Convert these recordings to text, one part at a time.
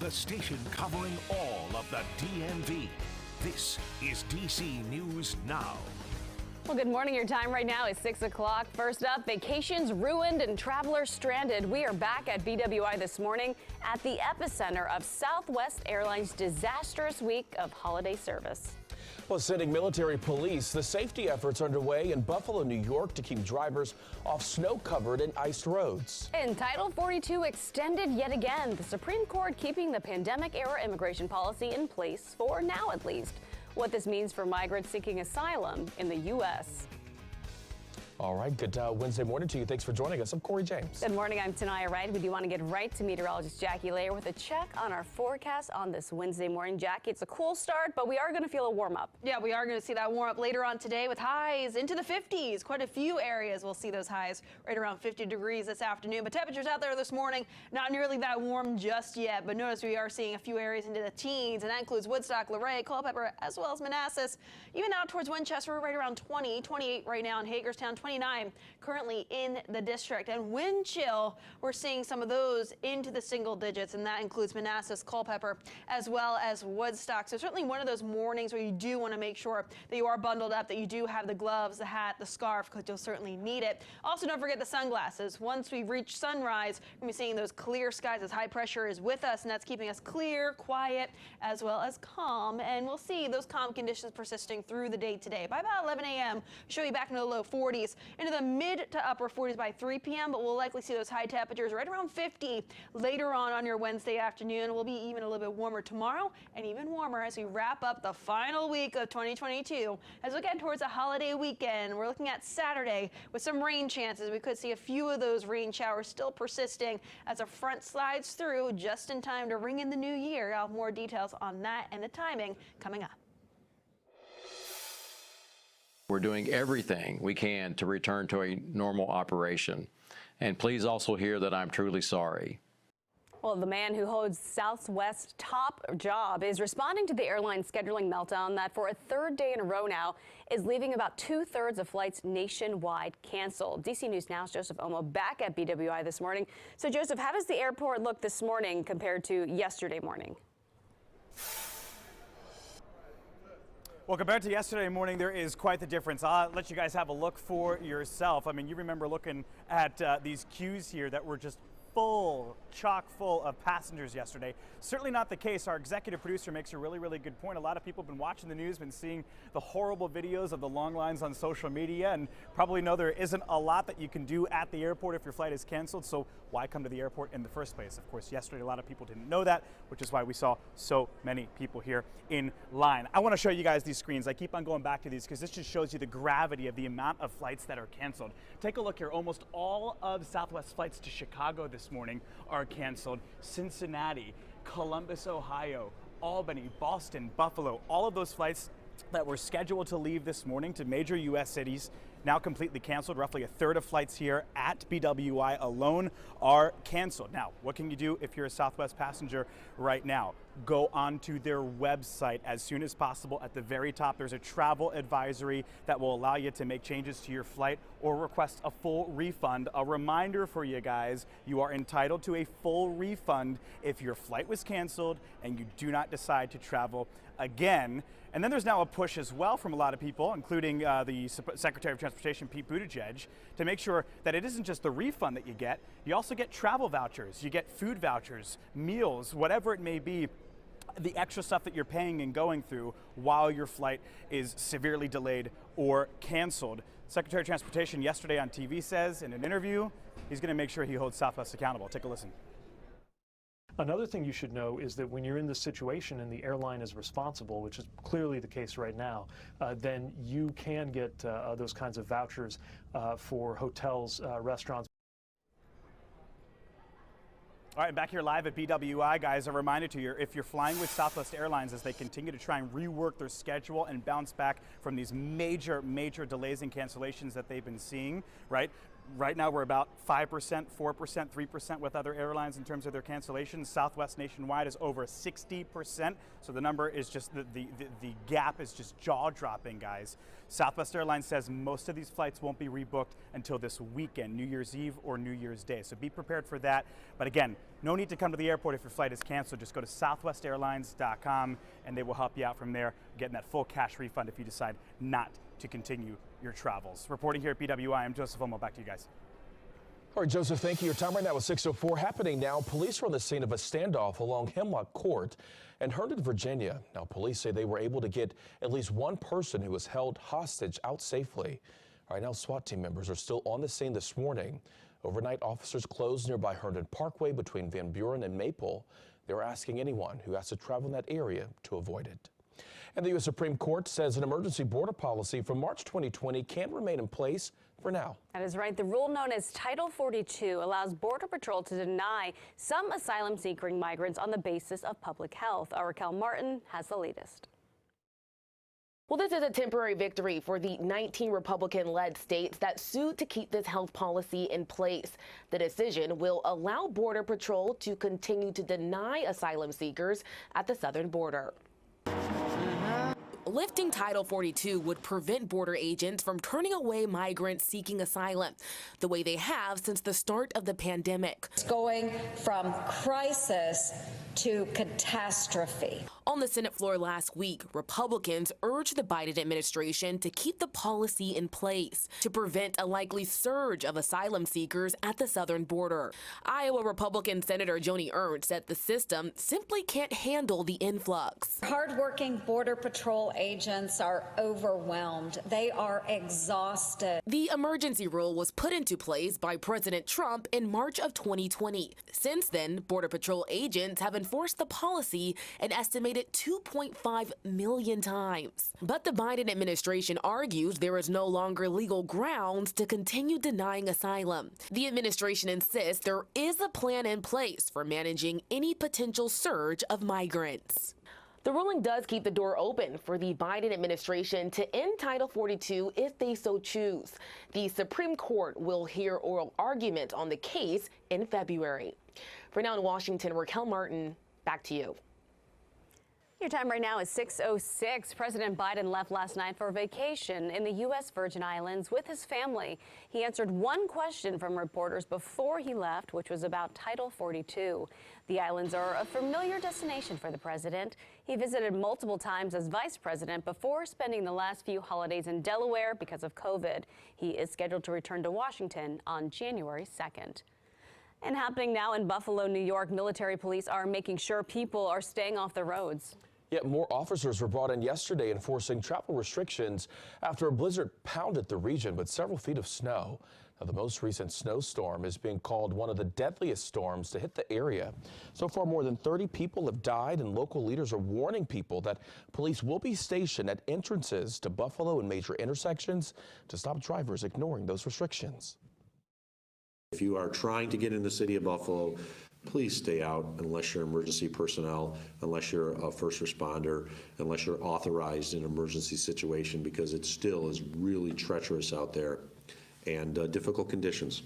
the station covering all of the DMV. This is DC News Now. Well, good morning. Your time right now is 6 o'clock. First up, vacations ruined and travelers stranded. We are back at BWI this morning at the epicenter of Southwest Airlines' disastrous week of holiday service. Well, sending military police, the safety efforts underway in Buffalo, New York to keep drivers off snow-covered and iced roads. And Title 42 extended yet again. The Supreme Court keeping the pandemic-era immigration policy in place for now at least. What this means for migrants seeking asylum in the U.S. All right, good Wednesday morning to you. Thanks for joining us. I'm Corey James. Good morning. I'm Tanaya Wright. We do want to get right to meteorologist Jackie Layer with a check on our forecast on this Wednesday morning. Jackie, it's a cool start, but we are going to feel a warm up. Yeah, we are going to see that warm up later on today with highs into the 50s. Quite a few areas will see those highs right around 50 degrees this afternoon. But temperatures out there this morning, not nearly that warm just yet. But notice we are seeing a few areas into the teens, and that includes Woodstock, Luray, Culpeper, as well as Manassas. Even out towards Winchester, we're right around 20, 28 right now in Hagerstown, 29 currently in the district. And wind chill, we're seeing some of those into the single digits, and that includes Manassas, Culpeper, as well as Woodstock. So certainly one of those mornings where you do want to make sure that you are bundled up, that you do have the gloves, the hat, the scarf, because you'll certainly need it. Also, don't forget the sunglasses. Once we reach sunrise, we're going to be seeing those clear skies as high pressure is with us, and that's keeping us clear, quiet, as well as calm. And we'll see those calm conditions persisting through the day today. By about 11 a.m., show you back into the low 40s, into the mid to upper 40s by 3 p.m., but we'll likely see those high temperatures right around 50 later on your Wednesday afternoon. We'll be even a little bit warmer tomorrow and even warmer as we wrap up the final week of 2022. As we get towards a holiday weekend, we're looking at Saturday with some rain chances. We could see a few of those rain showers still persisting as a front slides through just in time to ring in the new year. I'll have more details on that and the timing coming up. We're doing everything we can to return to a normal operation. And please also hear that I'm truly sorry. Well, the man who holds Southwest's top job is responding to the airline scheduling meltdown that for a third day in a row now is leaving about 2/3 of flights nationwide canceled. DC News Now's Joseph Omo back at BWI this morning. So, Joseph, how does the airport look this morning compared to yesterday morning? Well, compared to yesterday morning, there is quite the difference. I'll let you guys have a look for yourself. I mean, you remember looking at these queues here that were just full, chock full of passengers yesterday. Certainly not the case. Our executive producer makes a really, really good point. A lot of people have been watching the news, been seeing the horrible videos of the long lines on social media, and probably know there isn't a lot that you can do at the airport if your flight is canceled. So why come to the airport in the first place? Of course, yesterday a lot of people didn't know that, which is why we saw so many people here in line. I want to show you guys these screens. I keep on going back to these because this just shows you the gravity of the amount of flights that are canceled. Take a look here. Almost all of Southwest flights to Chicago this morning are canceled. Cincinnati, Columbus, Ohio, Albany, Boston, Buffalo, all of those flights that were scheduled to leave this morning to major U.S. cities now completely canceled. Roughly a third of flights here at BWI alone are canceled. Now, what can you do if you're a Southwest passenger right now? Go onto their website as soon as possible. At the very top, there's a travel advisory that will allow you to make changes to your flight or request a full refund. A reminder for you guys, you are entitled to a full refund if your flight was canceled and you do not decide to travel again. And then there's now a push as well from a lot of people, including the Secretary of Transportation, Pete Buttigieg, to make sure that it isn't just the refund that you get, you also get travel vouchers, you get food vouchers, meals, whatever it may be, the extra stuff that you're paying and going through while your flight is severely delayed or canceled. Secretary of Transportation yesterday on TV says in an interview, he's going to make sure he holds Southwest accountable. Take a listen. Another thing you should know is that when you're in this situation and the airline is responsible, which is clearly the case right now, then you can get those kinds of vouchers for hotels, restaurants. All right, back here live at BWI, guys, a reminder to you, if you're flying with Southwest Airlines as they continue to try and rework their schedule and bounce back from these major delays and cancellations that they've been seeing, right? Right now we're about 5%, 4%, 3% with other airlines in terms of their cancellations. Southwest nationwide is over 60%. So the number is just, the gap is just jaw-dropping, guys. Southwest Airlines says most of these flights won't be rebooked until this weekend, New Year's Eve or New Year's Day. So be prepared for that. But again, no need to come to the airport if your flight is canceled. Just go to southwestairlines.com and they will help you out from there, getting that full cash refund if you decide not to continue your travels. Reporting here at BWI, I'm Joseph Omo. Back to you guys. All right, Joseph, thank you. Your time right now is 6:04. Happening now, police are on the scene of a standoff along Hemlock Court in Herndon, Virginia. Now, police say they were able to get at least one person who was held hostage out safely. All right, now SWAT team members are still on the scene this morning. Overnight, officers closed nearby Herndon Parkway between Van Buren and Maple. They're asking anyone who has to travel in that area to avoid it. And the U.S. Supreme Court says an emergency border policy from March 2020 can remain in place for now. That is right. The rule known as Title 42 allows Border Patrol to deny some asylum-seeking migrants on the basis of public health. Our Raquel Martin has the latest. Well, this is a temporary victory for the 19 Republican-led states that sued to keep this health policy in place. The decision will allow Border Patrol to continue to deny asylum seekers at the southern border. Lifting Title 42 would prevent border agents from turning away migrants seeking asylum, the way they have since the start of the pandemic. It's going from crisis to catastrophe. On the Senate floor last week, Republicans urged the Biden administration to keep the policy in place to prevent a likely surge of asylum seekers at the southern border. Iowa Republican Senator Joni Ernst said the system simply can't handle the influx. Hardworking Border Patrol agents are overwhelmed. They are exhausted. The emergency rule was put into place by President Trump in March of 2020. Since then, Border Patrol agents have enforced the policy an estimated 2.5 million times. But the Biden administration argues there is no longer legal grounds to continue denying asylum. The administration insists there is a plan in place for managing any potential surge of migrants. The ruling does keep the door open for the Biden administration to end Title 42 if they so choose. The Supreme Court will hear oral argument on the case in February. For now in Washington, Raquel Martin, back to you. Your time right now is 6:06. President Biden left last night for a vacation in the U.S. Virgin Islands with his family. He answered one question from reporters before he left, which was about Title 42. The islands are a familiar destination for the president. He visited multiple times as vice president before spending the last few holidays in Delaware because of COVID. He is scheduled to return to Washington on January 2nd. And happening now in Buffalo, New York, military police are making sure people are staying off the roads. Yet more officers were brought in yesterday enforcing travel restrictions after a blizzard pounded the region with several feet of snow. Now, the most recent snowstorm is being called one of the deadliest storms to hit the area. So far, more than 30 people have died, and local leaders are warning people that police will be stationed at entrances to Buffalo and major intersections to stop drivers ignoring those restrictions. If you are trying to get in the city of Buffalo, please stay out unless you're emergency personnel, unless you're a first responder, unless you're authorized in an emergency situation, because it still is really treacherous out there and difficult conditions.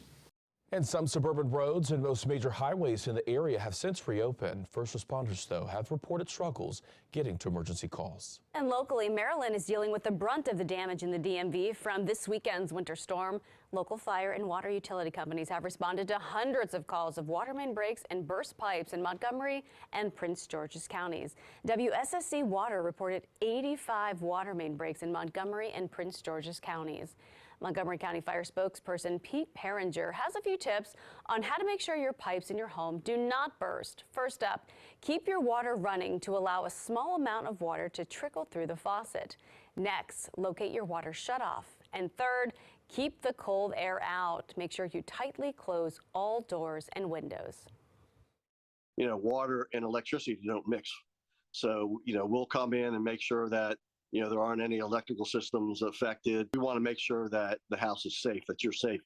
And some suburban roads and most major highways in the area have since reopened. First responders, though, have reported struggles getting to emergency calls. And locally, Maryland is dealing with the brunt of the damage in the DMV from this weekend's winter storm. Local fire and water utility companies have responded to hundreds of calls of water main breaks and burst pipes in Montgomery and Prince George's counties. WSSC Water reported 85 water main breaks in Montgomery and Prince George's counties. Montgomery County Fire spokesperson Pete Peringer has a few tips on how to make sure your pipes in your home do not burst. First up, keep your water running to allow a small amount of water to trickle through the faucet. Next, locate your water shutoff. And third, keep the cold air out. Make sure you tightly close all doors and windows. You know, water and electricity don't mix. So, we'll come in and make sure that there aren't any electrical systems affected. We want to make sure that the house is safe, that you're safe.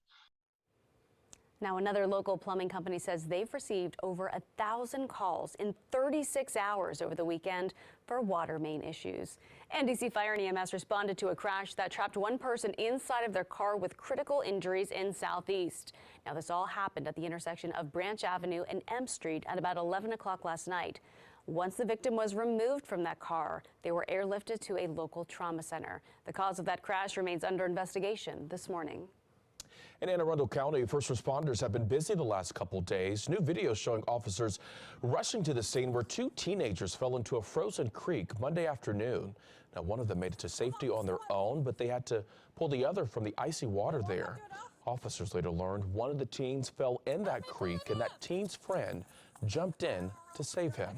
Now, another local plumbing company says they've received over 1,000 calls in 36 hours over the weekend for water main issues. And DC Fire and EMS responded to a crash that trapped one person inside of their car with critical injuries in Southeast. Now, this all happened at the intersection of Branch Avenue and M Street at about 11 o'clock last night. Once the victim was removed from that car, they were airlifted to a local trauma center. The cause of that crash remains under investigation this morning. In Anne Arundel County, first responders have been busy the last couple days. New videos showing officers rushing to the scene where two teenagers fell into a frozen creek Monday afternoon. Now, one of them made it to safety on their own, but they had to pull the other from the icy water there. Officers later learned one of the teens fell in that creek and that teen's friend jumped in to save him.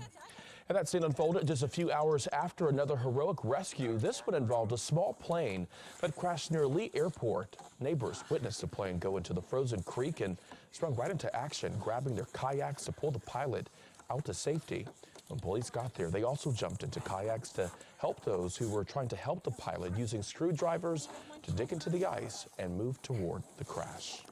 And that scene unfolded just a few hours after another heroic rescue. This one involved a small plane that crashed near Lee Airport. Neighbors witnessed the plane go into the frozen creek and sprung right into action, grabbing their kayaks to pull the pilot out to safety. When police got there, they also jumped into kayaks to help those who were trying to help the pilot, using screwdrivers to dig into the ice and move toward the crash.